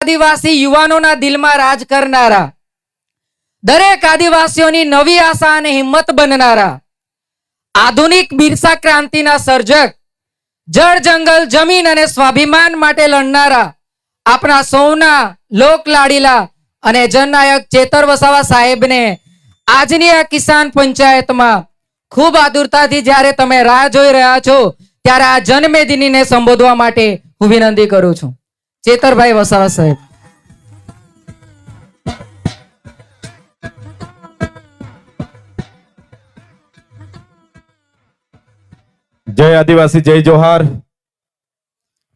આદિવાસી યુવાનોના દિલમાં રાજ કરનારા, દરેક આદિવાસીઓની નવી આશા અને હિંમત બનનારા, આધુનિક બિરસા ક્રાંતિના સર્જક, જળ જંગલ જમીન અને સ્વાભિમાન માટે લડનારા આપણા સૌના લોક લાડીલા અને જનનાયક ચેતર વસાવા સાહેબને આજની આ કિસાન પંચાયતમાં ખૂબ આતુરતાથી જ્યારે તમે રાહ જોઈ રહ્યા છો ત્યારે આ જનમેદનીને સંબોધવા માટે હું વિનંતી કરું છું. ચેતરભાઈ વસાવા સાહેબ. જય આદિવાસી, જય જોહાર.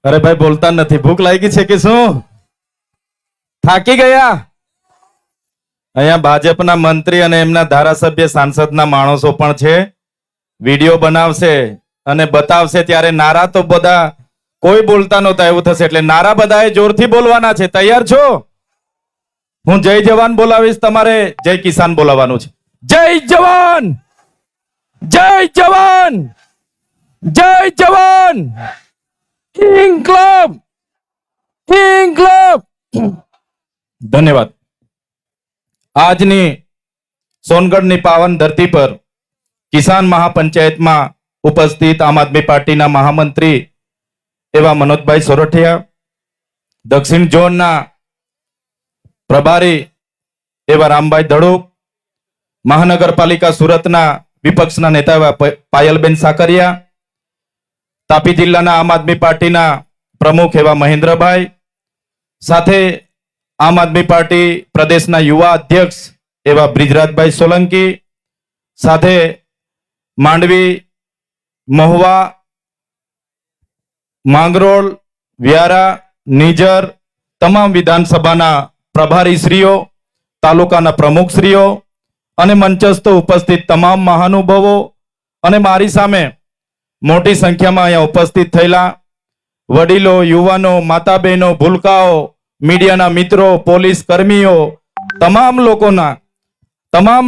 અરે ભાઈ બોલતા નથી, ભૂખ લાગી છે કે શું? થાકી ગયા? અહીંયા ભાજપના મંત્રી અને એમના ધારાસભ્ય સાંસદના માણસો પણ છે. વિડીયો બનાવશે અને બતાવશે ત્યારે નારા તો બધા કોઈ બોલતા નહોતા એવું થશે, એટલે નારા બધાએ જોરથી બોલવાના છે. તૈયાર છો? હું જય જવાન બોલાવીશ, તમારે જય કિસાન બોલાવવાનું છે. જય જવાન, જય જવાન, જય જવાન, ઇન્કલાબ, ઇન્કલાબ. ધન્યવાદ. આજની સોનગઢની પાવન ધરતી પર કિસાન મહાપંચાયતમાં ઉપસ્થિત આમ આદમી પાર્ટીના મહામંત્રી એવા મનોજભાઈ સોરઠિયા, દક્ષિણ ઝોનના પ્રભારી એવા રામભાઈ ધડુક, મહાનગરપાલિકા સુરતના વિપક્ષના નેતા એવા પાયલબેન સાકરિયા, તાપી જિલ્લાના આમ આદમી પાર્ટીના પ્રમુખ એવા મહેન્દ્રભાઈ, સાથે આમ આદમી પાર્ટી પ્રદેશના યુવા અધ્યક્ષ એવા બ્રિજરાજભાઈ સોલંકી, સાથે માંડવી, મહુવા, માંગરોળ, વ્યારા, નિઝર તમામ વિધાનસભાના પ્રભારીશ્રીઓ, તાલુકાના પ્રમુખશ્રીઓ અને મંચસ્થ ઉપસ્થિત તમામ મહાનુભાવો અને મારી સામે મોટી સંખ્યામાં અહીંયા ઉપસ્થિત થયેલા વડીલો, યુવાનો, માતા બહેનો, ભૂલકાઓ, મીડિયાના મિત્રો, પોલીસ કર્મીઓ, તમામ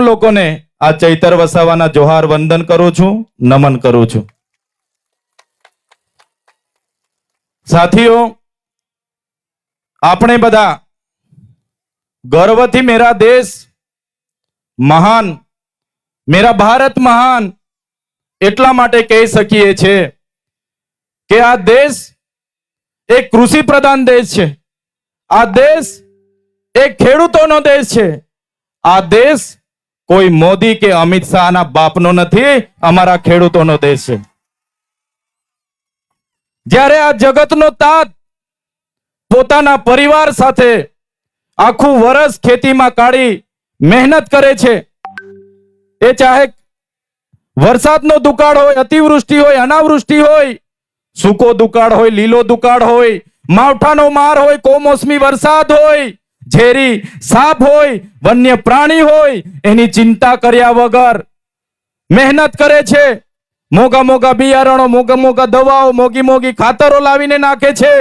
લોકોને આ ચૈતર વસાવાના જોહાર વંદન કરું છું, નમન કરું છું. સાથીઓ, આપણે બધા ગર્વથી મેરા દેશ મહાન, મેરા ભારત મહાન એટલા માટે કહી શકીએ છીએ કે આ દેશ એક કૃષિ પ્રધાન દેશ છે. આ દેશ એક ખેડૂતોનો દેશ છે. આ દેશ કોઈ મોદી કે અમિત શાહના બાપનો નથી, અમારા ખેડૂતોનો દેશ છે. જ્યારે આ જગતનો તાત પોતાના પરિવાર સાથે આખું વર્ષ ખેતીમાં કાઢી મહેનત કરે છે, એ ચાહે વરસાદનો દુકાળ હોય, અતિવૃષ્ટિ હોય, અનાવૃષ્ટિ હોય, સૂકો દુકાળ હોય, લીલો દુકાળ હોય, માવઠાનો માર હોય, કમોસમી વરસાદ હોય, ઝેરી સાપ હોય, વન્ય પ્રાણી હોય, એની ચિંતા કર્યા વગર મહેનત કરે છે. મોગા મોગા બિયારણો, મોગા મોગા દવાઓ, મોગી મોગી ખાતરો લાવીને નાખે છે.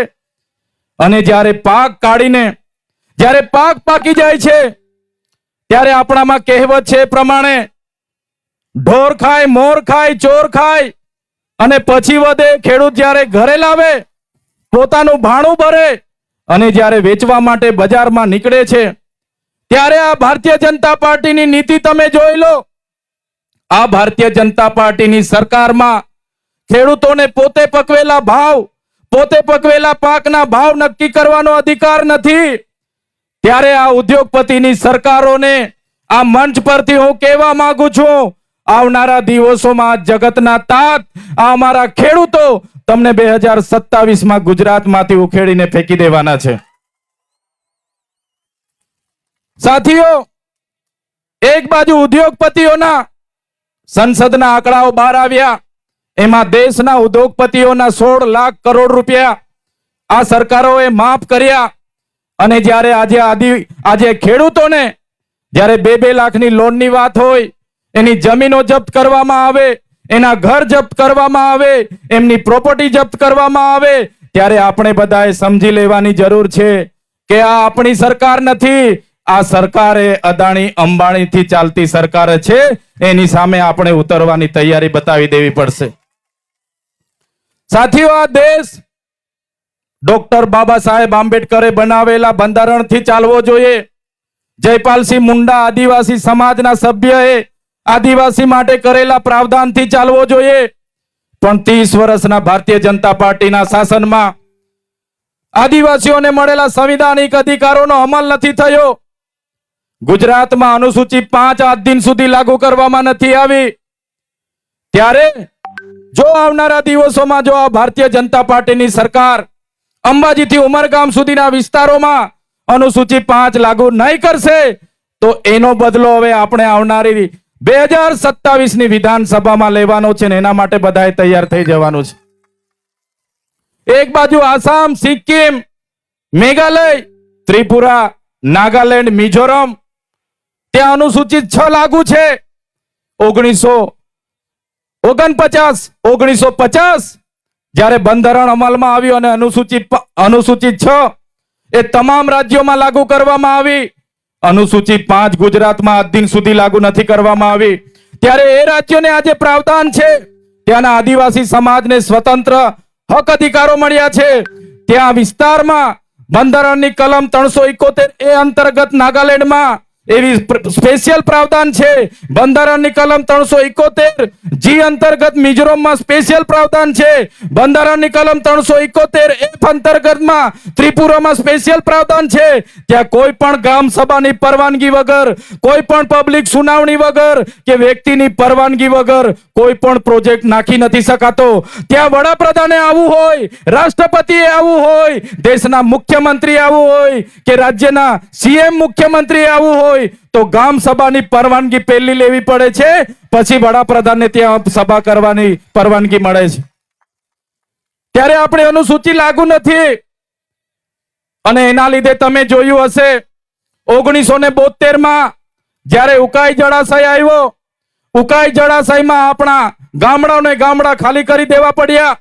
અને જ્યારે પાક કાઢીને જ્યારે પાક પાકી જાય છે ત્યારે આપણામાં કહેવત છે પ્રમાણે ઢોર ખાય, મોર ખાય, ચોર ખાય અને પછી વધે. ખેડૂત જ્યારે ઘરે લાવે, પોતાનું ભાણું ભરે અને જ્યારે વેચવા માટે બજારમાં નીકળે છે ત્યારે આ ભારતીય જનતા પાર્ટીની નીતિ તમે જોઈ લો. આ ભારતીય જનતા પાર્ટીની સરકારમાં ખેડૂતોને પોતે પકવેલા ભાવ, પોતે પકવેલા પાકના ભાવ નક્કી કરવાનો અધિકાર નથી. ત્યારે આ ઉદ્યોગપતિની સરકારોને આ મંચ પરથી હું કહેવા માંગુ છું, આવનારા દિવસોમાં જગતના તાત આ અમારા ખેડૂતો તમને 2027માં ગુજરાતમાંથી ઉખેડીને ફેંકી દેવાના છે. સાથીઓ, એક બાજુ ઉદ્યોગપતિઓના સંસદના આંકડાઓ બહાર આવ્યા, એમાં દેશના ઉદ્યોગપતિઓના 16 લાખ કરોડ રૂપિયા આ સરકારોએ માફ કર્યા. અને જ્યારે આજે ખેડૂતોને જ્યારે 2-2 લાખની લોનની વાત હોય, એની જમીનો જપ્ત કરવામાં આવે, એના ઘર જપ્ત કરવામાં આવે, એમની પ્રોપર્ટી જપ્ત કરવામાં આવે, ત્યારે આપણે બધાએ સમજી લેવાની જરૂર છે કે આ આપણી સરકાર નથી. આ સરકાર એ અદાણી અંબાણીથી ચાલતી સરકાર છે. એની સામે આપણે ઉતરવાની તૈયારી બતાવી દેવી પડશે. સાથીઓ, આ દેશ ડોક્ટર બાબા સાહેબ આંબેડકરે બનાવેલા બંધારણથી ચાલવો જોઈએ. જયપાલસિંહ મુંડા આદિવાસી સમાજના સભ્યએ આદિવાસી માટે કરેલા પ્રાવધાનથી ચાલવો જોઈએ. પણ 30 વર્ષના ભારતીય જનતા પાર્ટીના શાસનમાં આદિવાસીઓને મળેલા સંવિધાનિક અધિકારોનો અમલ નથી થયો. ગુજરાતમાં અનુસૂચિ 5 આજ દિન સુધી લાગુ કરવામાં નથી આવી. ત્યારે જો આવનારા દિવસોમાં જો આ ભારતીય જનતા પાર્ટીની સરકાર અંબાજીથી ઉમરગામ સુધીના વિસ્તારોમાં અનુસૂચિ 5 લાગુ નહીં કરશે તો એનો બદલો હવે આપણે આવનારી 2027ની વિધાનસભામાં લેવાનો છે ને એના માટે બધાએ તૈયાર થઈ જવાનું છે. એક બાજુ આસામ, સિક્કિમ, મેઘાલય, ત્રિપુરા, નાગાલેન્ડ, મિઝોરમ ત્યાં અનુસૂચિત 6 લાગુ છે. 1950 જ્યારે બંધારણ અમલમાં આવ્યું અને અનુસૂચિત 6 એ તમામ રાજ્યોમાં લાગુ કરવામાં આવી. અનુસૂચિ 5 ગુજરાતમાં આજ દિન સુધી લાગુ નથી કરવામાં આવી. ત્યારે એ રાજ્યોને આજે પ્રાવધાન છે. ત્યાંના આદિવાસી સમાજને સ્વતંત્ર હક અધિકારો મળ્યા છે. ત્યાં વિસ્તારમાં બંધારણની કલમ 371 એ અંતર્ગત નાગાલેન્ડમાં એવી સ્પેશિયલ પ્રાવધાન છે. બંધારણની કલમ 371 જી અંતર્ગત મિઝોરમમાં સ્પેશિયલ પ્રાવધાન છે. બંધારણની કલમ 371 એફ અંતર્ગતમાં ત્રિપુરામાં સ્પેશિયલ પ્રાવધાન છે. ત્યાં કોઈ પણ ગ્રામ સભાની પરવાનગી વગર, કોઈ પણ પબ્લિક સુનાવણી વગર કે વ્યક્તિની પરવાનગી વગર કોઈ પણ પ્રોજેક્ટ નાખી નથી શકાતો. ત્યાં વડાપ્રધાને આવવું હોય, રાષ્ટ્રપતિએ આવવું હોય, દેશના મુખ્યમંત્રી આવવું હોય કે રાજ્યના સીએમ મુખ્યમંત્રી આવવું હોય તો ગામ સભાની પરવાનગી પહેલી લેવી પડે છે, પછી વડાપ્રધાનને ત્યાં સભા કરવાની પરવાનગી મળે છે. ત્યારે આપણે અનુસૂચિ લાગુ નથી. અને એના લીધે તમે જોયું હશે 1972માં જ્યારે ઉકાઈ જળાશય આવ્યો, ઉકાઈ જળાશયમાં આપણા ગામડા ખાલી કરી દેવા પડ્યા.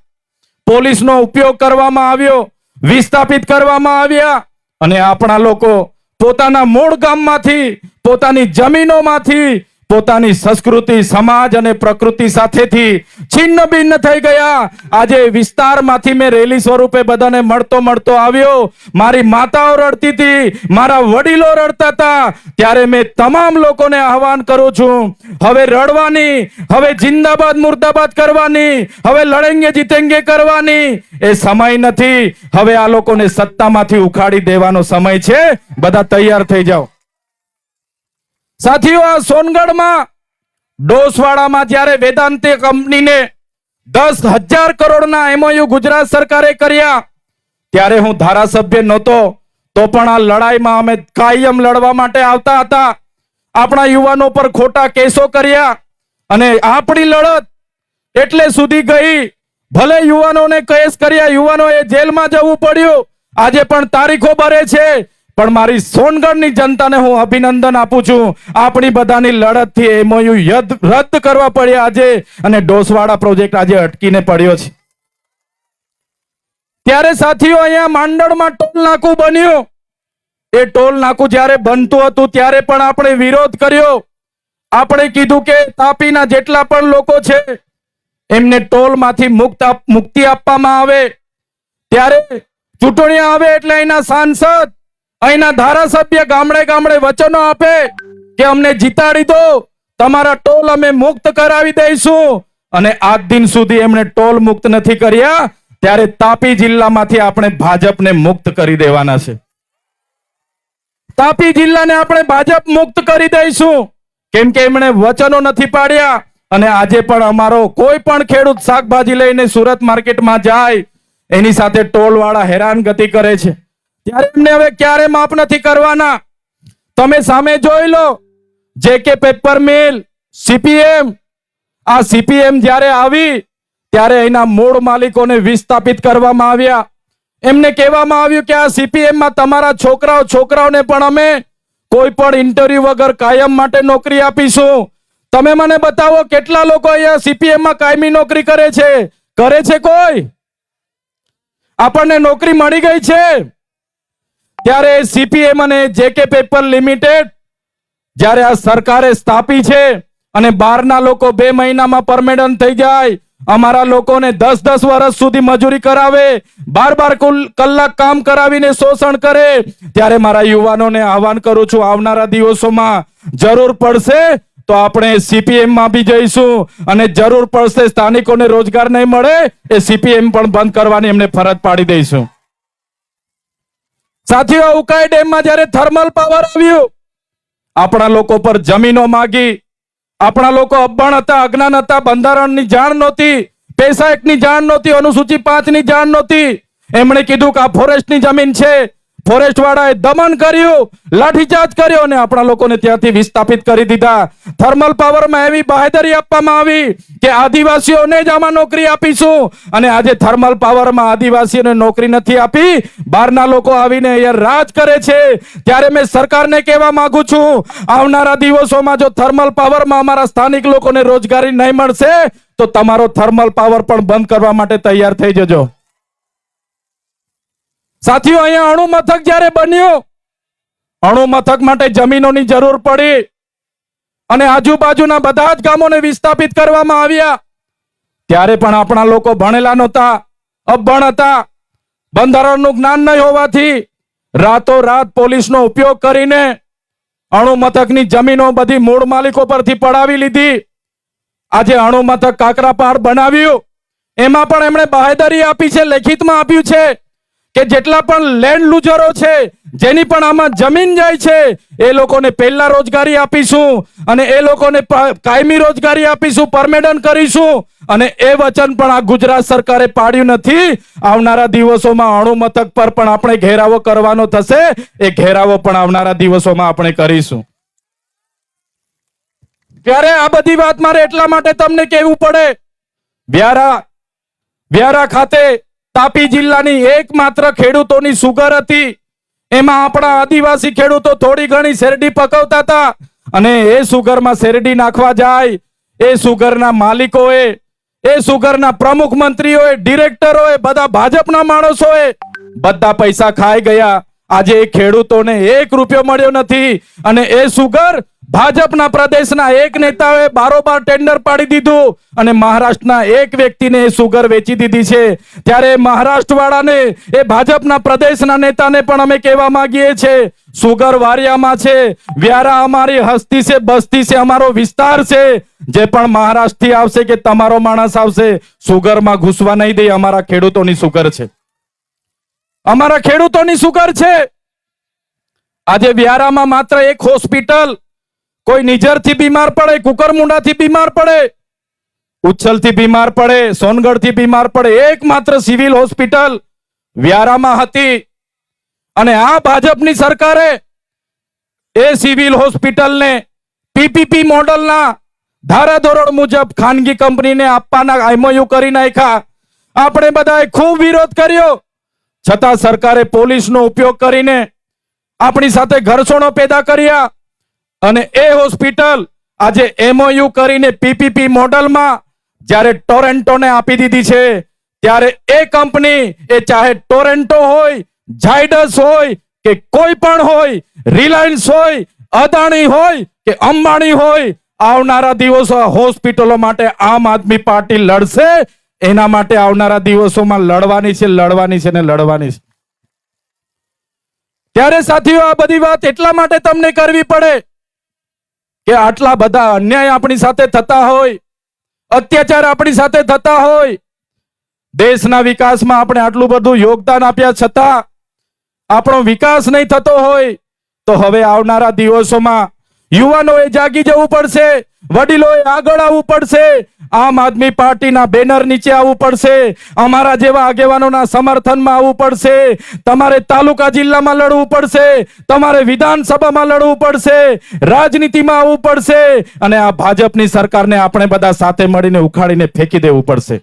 પોલીસનો ઉપયોગ કરવામાં આવ્યો, વિસ્થાપિત કરવામાં આવ્યા અને આપણા લોકો પોતાના મૂળ ગામમાંથી, પોતાની જમીનોમાંથી, પોતાની સંસ્કૃતિ, સમાજ અને પ્રકૃતિ સાથેથી છિન્ન ભિન્ન થઈ ગયા. આજે વિસ્તારમાંથી મેં રેલી સ્વરૂપે બધાને મળતો આવ્યો. મારી માતાઓ રડતી હતી, મારા વડીલો રડતા હતા. ત્યારે મેં તમામ લોકોને આહવાન કરું છું, હવે રડવાની, હવે જિંદાબાદ મુર્દાબાદ કરવાની, હવે લડેંગે જીતેંગે કરવાની એ સમય નથી. હવે આ લોકોને સત્તામાંથી ઉખાડી દેવાનો સમય છે. બધા તૈયાર થઈ જાઓ. સાથીઓ, આ સોનગઢમાં ડોસવાડામાં જ્યારે વેદાંતે કંપનીને 10,000 કરોડના MOU ગુજરાત સરકારે કર્યા ત્યારે હું ધારાસભ્ય નહોતો, તો પણ આ લડાઈમાં અમે કાયમ લડવા માટે આવતા હતા. આપણા યુવાનો પર ખોટા કેસો કર્યા અને આપણી લડત એટલે સુધી ગઈ. ભલે યુવાનોને કેસ કર્યા, યુવાનોએ જેલમાં જવું પડ્યું, આજે પણ તારીખો ભરે છે. પણ મારી સોનગઢની જનતાને હું અભિનંદન આપું છું. આપણી બધાની લડતથી MOU રદ કરવા પડ્યા આજે અને ડોસવાડા પ્રોજેક્ટ આજે અટકીને પડ્યો છે. ત્યારે સાથીઓ, અહીંયા માંડળમાં ટોલ નાકું બન્યું. એ ટોલ નાકું જ્યારે બનતું હતું ત્યારે પણ આપણે વિરોધ કર્યો. આપણે કીધું કે તાપીના જેટલા પણ લોકો છે એમને ટોલમાંથી મુક્તિ આપવામાં આવે. ત્યારે ચૂંટણી આવે એટલે અહીંના સાંસદ, અહીંના ધારાસભ્ય ગામડે વચનો આપે કે અમને જીતાડી દો, તમારા ટોલ અમે મુક્ત કરાવી દઈશું. અને આજ દિન સુધી એમણે ટોલ મુક્ત નથી કર્યા. ત્યારે તાપી જિલ્લામાંથી આપણે ભાજપને મુક્ત કરી દેવાના છે. તાપી જિલ્લાને આપણે ભાજપ મુક્ત કરી દઈશું, કેમ કે એમણે વચનો નથી પાડ્યા. અને આજે પણ અમારો કોઈ પણ ખેડૂત શાકભાજી લઈને સુરત માર્કેટમાં જાય એની સાથે ટોલ વાળા હેરાનગતિ કરે છે. ત્યારે એમને હવે ક્યારે માફ નથી કરવાના. તમે સામે જોઈ લો, JK પેપર મિલ, CPM. આ CPM જ્યારે આવી ત્યારે એના મૂળ માલિકોને વિસ્થાપિત કરવામાં આવ્યા. એમને કહેવામાં આવ્યું કે આ CPM માં તમારા છોકરાઓને પણ અમે કોઈ પણ ઇન્ટરવ્યુ વગર કાયમ માટે નોકરી આપીશું. તમે મને બતાવો કેટલા લોકો અહીંયા CPM માં કાયમી નોકરી કરે છે? કોઈ? આપણને નોકરી મળી ગઈ છે? ત્યારે CPM અને JK પેપર લિમિટેડ જ્યારે આ સરકારે સ્થાપી છે અને બહારના લોકો 2 મહિનામાં પરમેનન્ટ થઈ જાય અમારા લોકોને 10-10 વર્ષ સુધી મજૂરી કરાવે, 12 કલાક કામ કરાવીને શોષણ કરે, ત્યારે મારા યુવાનોને આહવાન કરું છું, આવનારા દિવસોમાં જરૂર પડશે તો આપણે સીપીએમ માં બી જઈશું, અને જરૂર પડશે સ્થાનિકોને રોજગાર નહીં મળે એ સીપીએમ પણ બંધ કરવાની એમને ફરજ પાડી દઈશું. સાથીઓ, ઉકાઈ ડેમમાં જ્યારે થર્મલ પાવર આવ્યું, આપણા લોકો પર જમીનો માગી, આપણા લોકો અભણ હતા, અજ્ઞાન હતા, બંધારણની જાણ નહોતી, પૈસા એકની જાણ નહોતી, અનુસૂચિ 5 ની જાણ નહોતી. એમણે કીધું કે આ ફોરેસ્ટની જમીન છે, ફોરેસ્ટ વાળાએ દમન કર્યું, લાઠીચાર્જ કર્યો અને આપણા લોકોને ત્યાંથી વિસ્થાપિત કરી દીધા. થર્મલ પાવરમાં એવી બાહેધરી આપવામાં આવી કે આદિવાસીઓને જ આમાં નોકરી આપીશું, અને આજે થર્મલ પાવરમાં આદિવાસીઓને નોકરી નથી આપી, બહારના લોકો આવીને અહીંયા રાજ કરે છે. ત્યારે મેં સરકારને કહેવા માંગુ છું, આવનારા દિવસોમાં જો થર્મલ પાવરમાં અમારા સ્થાનિક લોકોને રોજગારી નહીં મળશે તો તમારો થર્મલ પાવર પણ બંધ કરવા માટે તૈયાર થઈ જજો. સાથીઓ, અહીંયા અણુ મથક જ્યારે બન્યું, અણુ મથક માટે જમીનોની જરૂર પડી અને આજુબાજુના બધા જ ગામોને વિસ્થાપિત કરવામાં આવ્યા. ત્યારે પણ આપણા લોકો ભણેલા નહોતા, અભણ હતા, બંધારણનું જ્ઞાન નહીં હોવાથી રાતોરાત પોલીસનો ઉપયોગ કરીને અણુ મથકની જમીનો બધી મૂળ માલિકો પરથી પડાવી લીધી. આજે અણુ મથક કાકરાપાડ બનાવ્યું, એમાં પણ એમણે બાહેધરી આપી છે, લેખિતમાં આપ્યું છે કે જેટલા પણ લેન્ડ લુઝરો છે, જેની પણ આમાં જમીન જાય છે, એ લોકોને પહેલા રોજગારી આપીશું અને એ લોકોને કાયમી રોજગારી આપીશું, પરમેનન્ટ કરીશું. અને એ વચન પણ આ ગુજરાત સરકારે પાડ્યું નથી. આવનારા દિવસોમાં અણુ મથક પર પણ આપણે ઘેરાવો કરવાનો થશે, એ ઘેરાવો પણ આવનારા દિવસોમાં આપણે કરીશું. ત્યારે આ બધી વાત મારે એટલા માટે તમને કહેવું પડે, વ્યારા ખાતે તાપી જિલ્લાની એકમાત્ર ખેડૂતોની સુગર હતી. એમાં આપણા આદિવાસી ખેડૂતો થોડી ઘણી શેરડી પકવતા હતા, અને એ સુગરમાં શેરડી નાખવા જાય, એ સુગરના માલિકોએ, એ સુગરના પ્રમુખ મંત્રીઓએ, ડિરેક્ટરોએ, બધા ભાજપના માણસોએ બધા પૈસા ખાઈ ગયા. આજે એ ખેડૂતોને 1 રૂપિયો મળ્યો નથી, અને એ સુગર ભાજપના પ્રદેશના એક નેતાએ બારોબાર ટેન્ડર પાડી દીધું અને મહારાષ્ટ્રના એક વ્યક્તિને એ સુગર વેચી દીધી છે. ત્યારે મહારાષ્ટ્ર વાળાને, એ ભાજપના પ્રદેશના નેતાને પણ અમે કહેવા માંગીએ છીએ, સુગર વારિયામાં છે, વ્યારા અમારી હસ્તી છે, બસ્તી છે, અમારો વિસ્તાર છે. જે પણ મહારાષ્ટ્રથી આવશે કે તમારો માણસ આવશે, સુગરમાં ઘૂસવા નહીં દે. અમારા ખેડૂતોની સુગર છે, અમારા ખેડૂતોની સુગર છે. આજે વ્યારામાં માત્ર એક હોસ્પિટલ, કોઈ નિઝરથી બીમાર પડે, કુકરમુંડાથી બીમાર પડે, ઉચ્છલથી બીમાર પડે, સોનગઢથી બીમાર પડે, એકમાત્ર સિવિલ હોસ્પિટલ વ્યારામાં હતી. અને આ ભાજપની સરકારે એ સિવિલ હોસ્પિટલને પીપીપી મોડલના ધારાધોરણ મુજબ ખાનગી કંપનીને આપવાના એમઓયુ કરી નાખ્યા. આપણે બધાએ ખૂબ વિરોધ કર્યો, છતાં સરકારે પોલીસનો ઉપયોગ કરીને આપણી સાથે ઘર્ષણો પેદા કર્યા, અને એ હોસ્પિટલ આજે એમઓયુ કરીને પીપીપી મોડલમાં જ્યારે ટોરેન્ટોને આપી દીધી છે. ત્યારે એ કંપની, એ ચાહે ટોરેન્ટો હોય, ઝાયડસ હોય કે કોઈ પણ હોય, રિલાયન્સ હોય, અદાણી હોય કે અંબાણી હોય, આવનારા દિવસો હોસ્પિટલો માટે આમ આદમી પાર્ટી લડશે. એના માટે આવનારા દિવસોમાં લડવાની છે, લડવાની છે ને લડવાની છે. ત્યારે સાથીઓ, આ બધી વાત એટલા માટે તમને કરવી પડે કે આટલા બધા અન્યાય આપણી સાથે થતા હોય, અત્યાચાર આપણી સાથે થતા હોય, દેશના વિકાસમાં આપણે આટલું બધું યોગદાન આપ્યા છતાં આપણો વિકાસ નહીં થતો હોય, તો હવે આવનારા દિવસોમાં યુવાનોએ જાગી જવું પડશે, વડીલોએ આગળ આવવું પડશે, આમ આદમી પાર્ટીના બેનર નીચે આવવું પડશે, અમારા જેવા આગેવાનોના સમર્થનમાં આવવું પડશે. તમારે તાલુકા જિલ્લામાં લડવું પડશે, તમારે વિધાનસભામાં લડવું પડશે, રાજનીતિમાં આવવું પડશે, અને આ ભાજપની સરકારને આપણે બધા સાથે મળીને ઉખાડીને ફેંકી દેવું પડશે.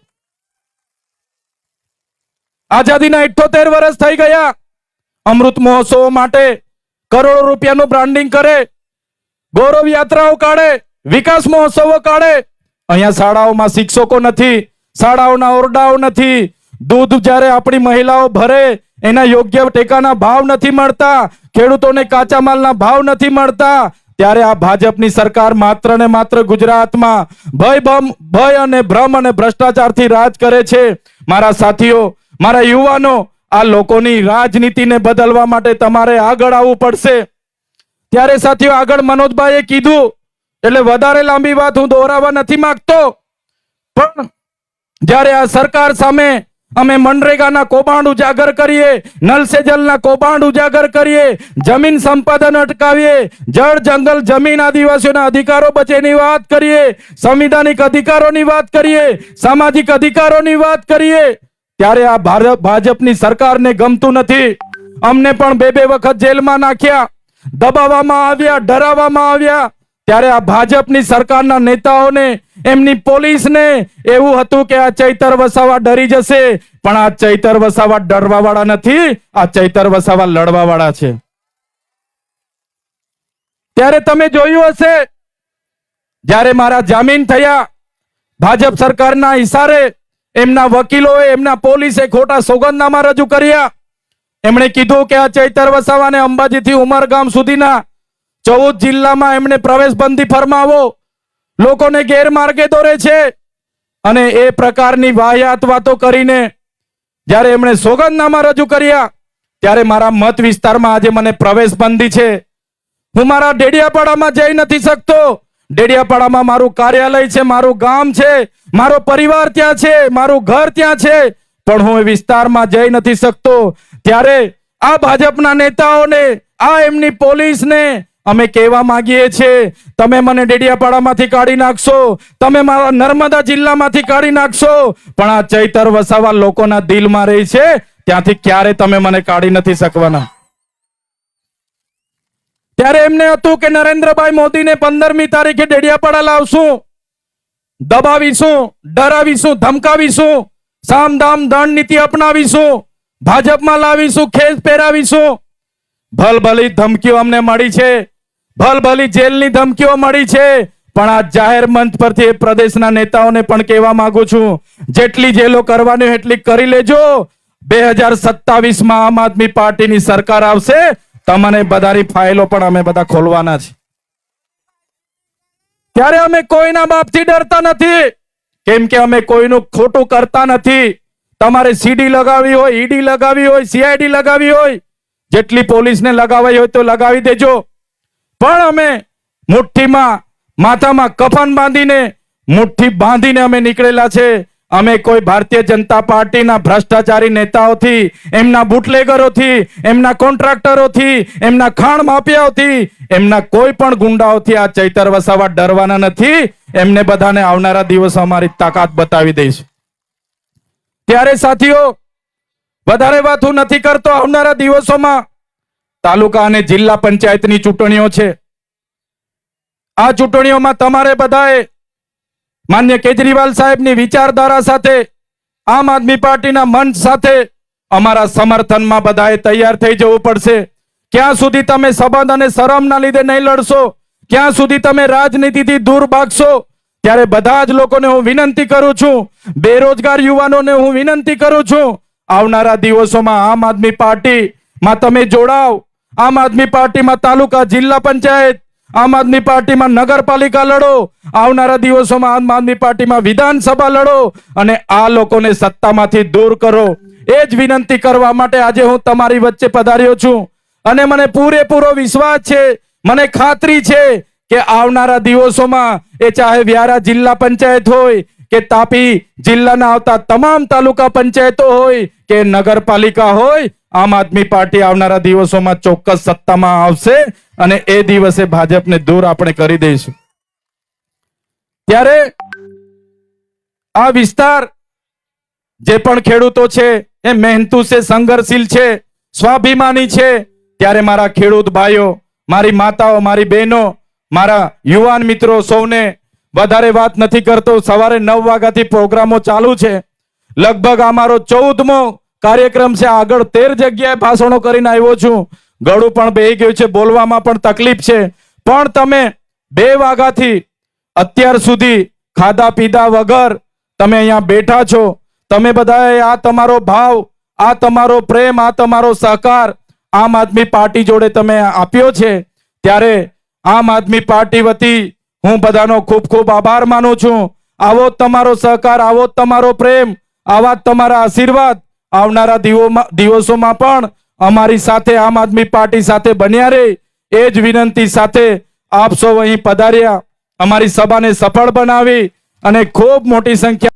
આઝાદીના 78 વર્ષ થઈ ગયા. અમૃત મહોત્સવ માટે કરોડો રૂપિયાનું બ્રાન્ડિંગ કરે, ગૌરવ યાત્રાઓ કાઢે, વિકાસ મહોત્સવો કાઢે. અહીંયા શાળાઓમાં શિક્ષકો નથી, શાળાઓના ઓરડાઓ નથી, દૂધ જ્યારે આપણી મહિલાઓ ભરે એના યોગ્ય ટેકાના ભાવ નથી મળતા, ખેડૂતોને કાચા માલના ભાવ નથી મળતા. ત્યારે આ ભાજપની સરકાર માત્ર ને માત્ર ગુજરાતમાં ભય અને ભ્રમ અને ભ્રષ્ટાચારથી રાજ કરે છે. મારા સાથીઓ, મારા યુવાનો, આ લોકોની રાજનીતિને બદલવા માટે તમારે આગળ આવવું પડશે. ત્યારે સાથીઓ, આગળ મનોજભાઈએ કીધું એટલે વધારે લાંબી વાત હું દોહરાવવા નથી માંગતો, પણ જ્યારે આ સરકાર સામે અમે મનરેગાના કૌભાંડ ઉજાગર કરીએ, નલ સે જલના કૌભાંડ ઉજાગર કરીએ, જમીન સંપાદન અટકાવીએ, જળ જંગલ જમીન આદિવાસીઓના અધિકારો બચેની વાત કરીએ, સંવિધાનિક અધિકારોની વાત કરીએ, સામાજિક અધિકારોની વાત કરીએ, ત્યારે આ ભાજપની સરકારને ગમતું નથી. અમને પણ બે વખત જેલમાં નાખ્યા, દબાવવામાં આવ્યા, ડરાવવામાં આવ્યા. ત્યારે આ ભાજપની સરકારના નેતાઓને, એમની પોલીસને એવું હતું કે આ ચૈતર વસાવા ડરી જશે, પણ આ ચૈતર વસાવા ડરવા વાળા નથી, આ ચૈતર વસાવા લડવા વાળા છે. ત્યારે તમે જોયું હશે, જ્યારે મારા જામીન થયા, ભાજપ સરકારના ઇશારે એમના વકીલોએ, એમના પોલીસે ખોટા સોગંદનામા રજૂ કર્યા. એમણે કીધું કે આ ચૈતર વસાવાને અંબાજીથી ઉમરગામ સુધીના 14 જિલ્લામાં એમણે પ્રવેશબંધી ફરમાવો, લોકોને ગેરમાર્ગે દોરે છે. અને એ પ્રકારની વાહિયાત વાતો કરીને જ્યારે એમણે સોગંદનામા રજૂ કર્યા, ત્યારે મારા મત વિસ્તારમાં આજે મને પ્રવેશબંધી છે. હું મારા ડેડિયાપાડામાં જઈ નથી શકતો. ડેડિયાપાડામાં મારું કાર્યાલય છે, મારું ગામ છે, મારો પરિવાર ત્યાં છે, મારું ઘર ત્યાં છે, પણ હું એ વિસ્તારમાં જઈ નથી શકતો. ત્યારે આ ભાજપના નેતાઓને, આ એમની પોલીસને અમે કહેવા માંગીએ છીએ, તમે મને ડેડિયાપાડામાંથી કાઢી નાખશો, તમે મારા નર્મદા જિલ્લામાંથી કાઢી નાખશો, પણ આ ચૈતર વસાવા લોકોના દિલમાં રહી છે, ત્યાંથી ક્યારે તમે મને કાઢી નથી શકવાના. ત્યારે એમને હતું કે નરેન્દ્રભાઈ મોદીને 15મી તારીખે ડેડિયાપાડા લાવશું, દબાવીશું, ડરાવીશું, ધમકાવીશું, સામ દામ દંડ નીતિ અપનાવીશું, ભાજપમાં લાવીશું, ખેસ પહેરાવીશું. ભલભલી ધમકીઓ અમને મળી છે, ભલભલી જેલની ધમકીઓ મળી છે, પણ આ જાહેર મંચ પરથી એ પ્રદેશના નેતાઓને પણ કહેવા માંગુ છું, જેટલી જેલો કરવાની એટલી કરી લેજો. 2027માં આમ આદમી પાર્ટીની સરકાર આવશે, તમને બધાની ફાઇલો પણ અમે બધા ખોલવાના છે. ત્યારે અમે કોઈના બાપથી ડરતા નથી, કેમ કે અમે કોઈનું ખોટું કરતા નથી. તમારે સીડી લગાવી હોય, ઈડી લગાવી હોય, સીઆઈડી લગાવી હોય, જેટલી પોલીસને લગાવી હોય તો લગાવી દેજો, પણ અમે મુઠ્ઠીમાં, માથામાં કફન બાંધીને, મુઠ્ઠી બાંધીને અમે નીકળેલા છે. અમે કોઈ ભારતીય જનતા પાર્ટીના ભ્રષ્ટાચારી નેતાઓથી, એમના બુટલેગરોથી, એમના કોન્ટ્રાક્ટરોથી, એમના ખાણ માફિયાઓથી, એમના કોઈ પણ ગુંડાઓથી આ ચૈતર વસાવા ડરવાના નથી. એમને બધાને આવનારા દિવસો અમારી તાકાત બતાવી દઈશું. ત્યારે સાથીઓ, વધારે વાત હું નથી કરતો. આવનારા દિવસોમાં તાલુકા અને જિલ્લા પંચાયતની ચૂંટણીઓ છે. આ ચૂંટણીઓમાં તમારે બધાએ માન્ય કેજરીવાલ સાહેબની વિચારધારા સાથે, આમ આદમી પાર્ટીના મંચ સાથે અમારા સમર્થનમાં બધાએ તૈયાર થઈ જવું પડશે. ક્યાં સુધી તમે સંબંધ અને શરમના લીધે નહીં લડશો, ક્યાં સુધી તમે રાજનીતિથી દૂર ભાગશો. ત્યારે બધા જ લોકોને હું વિનંતી કરું છું, બેરોજગાર યુવાનોને હું વિનંતી કરું છું, આવનારા દિવસોમાં આમ આદમી પાર્ટીમાં તમે જોડાવ. આમ આદમી પાર્ટીમાં તાલુકા, જિલ્લા પંચાયત, આમ આદમી પાર્ટીમાં નગરપાલિકા લડો, આવનારા દિવસોમાં આમ આદમી પાર્ટીમાં વિધાનસભા લડો અને આ લોકોને સત્તામાંથી દૂર કરો. એ જ વિનંતી કરવા માટે આજે હું તમારી વચ્ચે પધાર્યો છું. અને મને પૂરેપૂરો વિશ્વાસ છે, મને ખાતરી છે કે આવનારા દિવસોમાં, એ ચાહે વ્યારા જિલ્લા પંચાયત હોય કે તાપી જિલ્લાના આવતા તમામ તાલુકા પંચાયતો હોય કે નગરપાલિકા હોય, આમ આદમી પાર્ટી આવનારા દિવસોમાં ચોક્કસ સત્તામાં આવશે અને એ દિવસે ભાજપને દૂર આપણે કરી દઈશું. ત્યારે આ વિસ્તાર, જે પણ ખેડૂતો છે એ મહેનતુ છે, સંઘર્ષશીલ છે, સ્વાભિમાની છે. ત્યારે મારા ખેડૂત ભાઈઓ, મારી માતાઓ, મારી બહેનો, મારા યુવાન મિત્રો, સૌને વધારે વાત નથી કરતો. સવારે 9 વાગ્યાથી પ્રોગ્રામો ચાલુ છે. લગભગ અમારો 14મો કાર્યક્રમ છે. આગળ 13 જગ્યાએ ભાષણો કરીને આવ્યો છું. ગળું પણ બેહી ગયું છે, બોલવામાં પણ તકલીફ છે. પણ તમે 2 વાગ્યાથી અત્યાર સુધી ખાધા પીધા વગર તમે અહીંયા બેઠા છો. તમે બધાએ આ તમારો ભાવ, આ તમારો પ્રેમ, આ તમારો સહકાર આમ આદમી પાર્ટી જોડે તમે આપ્યો છે. ત્યારે આમ આદમી પાર્ટી વતી હું બધાનો ખૂબ ખૂબ આભાર માનું છું. આવો જ તમારો સહકાર, આવો જ તમારો પ્રેમ, આવા જ તમારા આશીર્વાદ આવનારા દિવસોમાં પણ અમારી સાથે, આમ આદમી પાર્ટી સાથે બન્યા રહે એ જ વિનંતી સાથે આપ સૌ અહીં પધાર્યા. અમારી સભાને સફળ બનાવી અને ખૂબ મોટી સંખ્યા